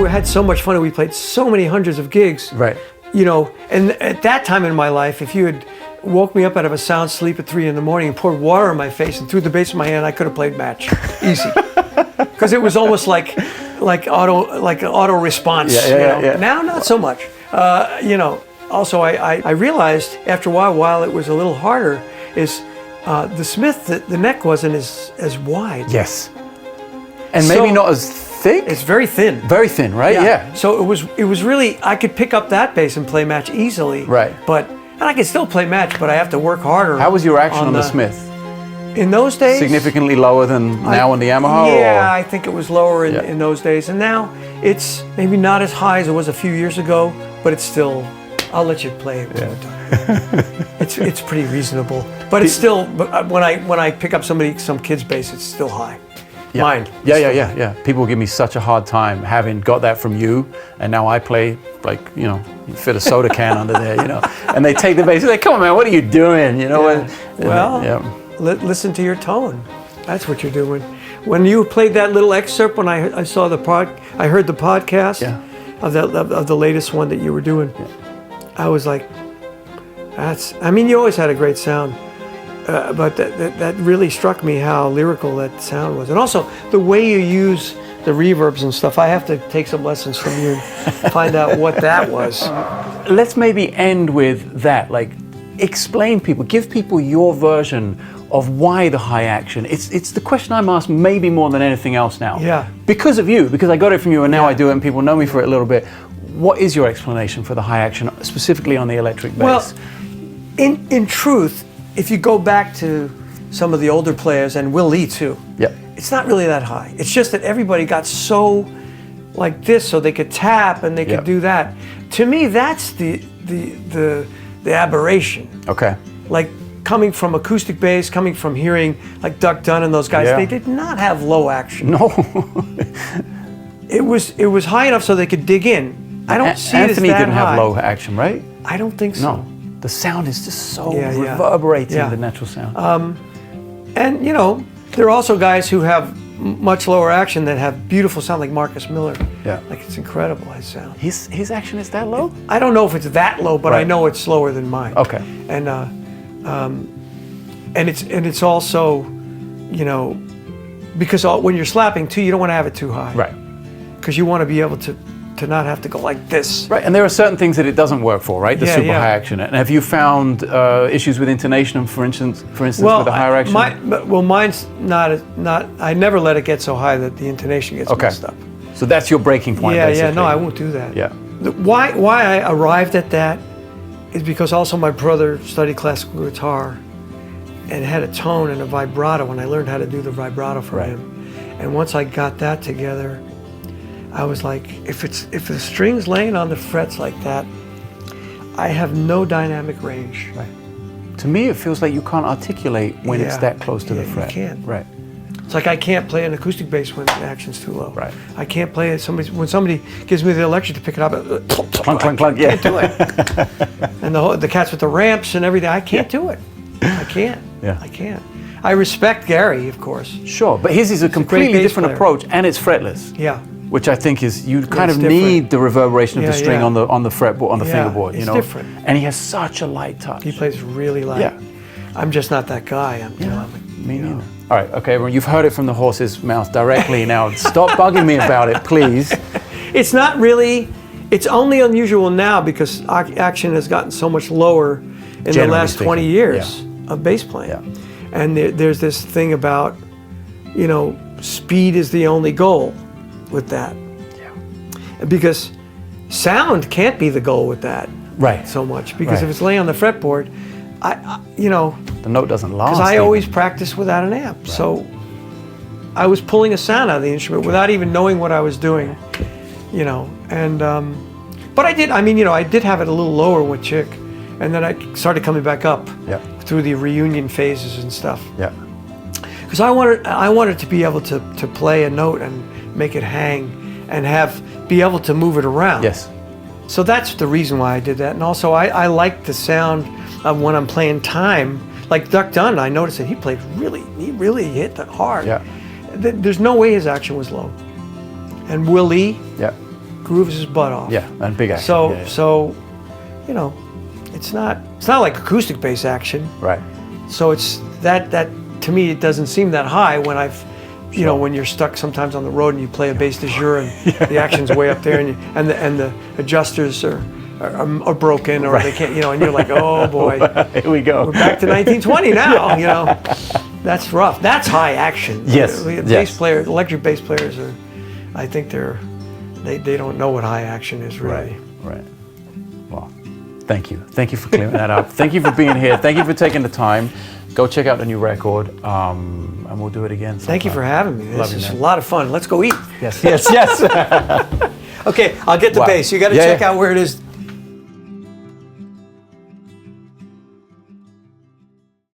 had so much fun and we played so many hundreds of gigs. Right. You know, and at that time in my life, if you had woke me up out of a sound sleep at 3 a.m. and poured water on my face and threw the bass in my hand, I could have played match. Easy. Because it was almost like auto response. Yeah. Now, not so much. You know, also I realized after a while it was a little harder, is the Smith, the neck wasn't as wide. Yes. And maybe not as thick? It's very thin. Very thin, right? Yeah. So it was really, I could pick up that bass and play match easily. Right. And I can still play match, but I have to work harder. How was your action on the Smith? In those days? Significantly lower than now on the Yamaha? Yeah, or? I think it was lower in those days. And now it's maybe not as high as it was a few years ago, but it's still, I'll let you play it one more time. It's pretty reasonable. But it's still, when I pick up some kid's bass, it's still high. Yeah. Mine. Yeah. People give me such a hard time having got that from you, and now I play like, you know, you fit a soda can under there, you know, and they take the bass, they're like, come on man, what are you doing, you know? Listen to your tone. That's what you're doing. When you played that little excerpt, when I heard the podcast of the latest one that you were doing, I was like, you always had a great sound. But that really struck me how lyrical that sound was. And also, the way you use the reverbs and stuff, I have to take some lessons from you and find out what that was. Let's maybe end with that. Like, explain people, give people your version of why the high action. It's the question I'm asked maybe more than anything else now. Yeah. Because of you, because I got it from you and now I do it and people know me for it a little bit. What is your explanation for the high action, specifically on the electric bass? Well, in truth, if you go back to some of the older players, and Will Lee too, it's not really that high. It's just that everybody got so like this so they could tap and they could do that. To me, that's the aberration. Okay. Like coming from acoustic bass, coming from hearing like Duck Dunn and those guys, they did not have low action. No. It was high enough so they could dig in. I don't see Anthony it as that didn't have low action, right? I don't think so. No. The sound is just so reverberating, the natural sound. And you know, there are also guys who have much lower action that have beautiful sound, like Marcus Miller. Yeah. Like, it's incredible, his sound. His action is that low? I don't know if it's that low, but I know it's slower than mine. Okay. And it's also, you know, because when you're slapping too, you don't want to have it too high. Right. Because you want to be able to not have to go like this. Right, and there are certain things that it doesn't work for, right? The super high action. And have you found issues with intonation, for instance, with the higher action? Mine's not. I never let it get so high that the intonation gets messed up. So that's your breaking point, basically. Yeah, no, I won't do that. Yeah. Why I arrived at that is because also my brother studied classical guitar and had a tone and a vibrato, and I learned how to do the vibrato for him. And once I got that together, I was like, if the string's laying on the frets like that, I have no dynamic range. Right. To me, it feels like you can't articulate when it's that close to the fret. You can't. Right. It's like I can't play an acoustic bass when the action's too low. Right. I can't play it. When somebody gives me the electric to pick it up, clunk, clunk, clunk. Yeah. I can't do it. And the cats with the ramps and everything, I can't do it. I can't. Yeah. I can't. I respect Gary, of course. Sure, but his is a completely different approach, and it's fretless. Yeah. Which I think is, you kind of need the reverberation of the string on the fretboard, on the fingerboard, you know. It's different. And he has such a light touch. He plays really light. Yeah. I'm just not that guy. Me neither. All right, okay, well, you've heard it from the horse's mouth directly now. Stop bugging me about it, please. It's not really, it's only unusual now because action has gotten so much lower in the last 20 years of bass playing. Yeah. And there's this thing about, you know, speed is the only goal with that. Yeah. Because sound can't be the goal with that. Right. So much. Because if it's laying on the fretboard, you know. The note doesn't last. Because I always practice without an amp. Right. So I was pulling a sound out of the instrument without even knowing what I was doing, you know. And, but I did, I did have it a little lower with Chick. And then I started coming back up through the reunion phases and stuff. Yeah. Because I wanted to be able to play a note and make it hang and be able to move it around. Yes. So that's the reason why I did that. And also I like the sound of when I'm playing time. Like Duck Dunn, I noticed that he really hit that hard. Yeah. There's no way his action was low. And Will Lee, grooves his butt off. Yeah, and big action. So, yeah, yeah. so, you know, it's not like acoustic bass action. Right. So it's that to me, it doesn't seem that high when you know, when you're stuck sometimes on the road and you play a bass de jour and the action's way up there and the adjusters are broken or they can't, you know, and you're like, oh boy, Here we go. we're back to 1920 now, you know. That's rough. That's high action. Yes, Bass yes. players, electric bass players are, I think they don't know what high action is really. Right. Well, thank you. Thank you for clearing that up. Thank you for being here. Thank you for taking the time. Go check out the new record, and we'll do it again sometime. Thank you for having me. Love This you, is man. a lot of fun. Let's go eat. Yes. Okay, I'll get the Wow. bass. You got to Yeah, check yeah. out where it is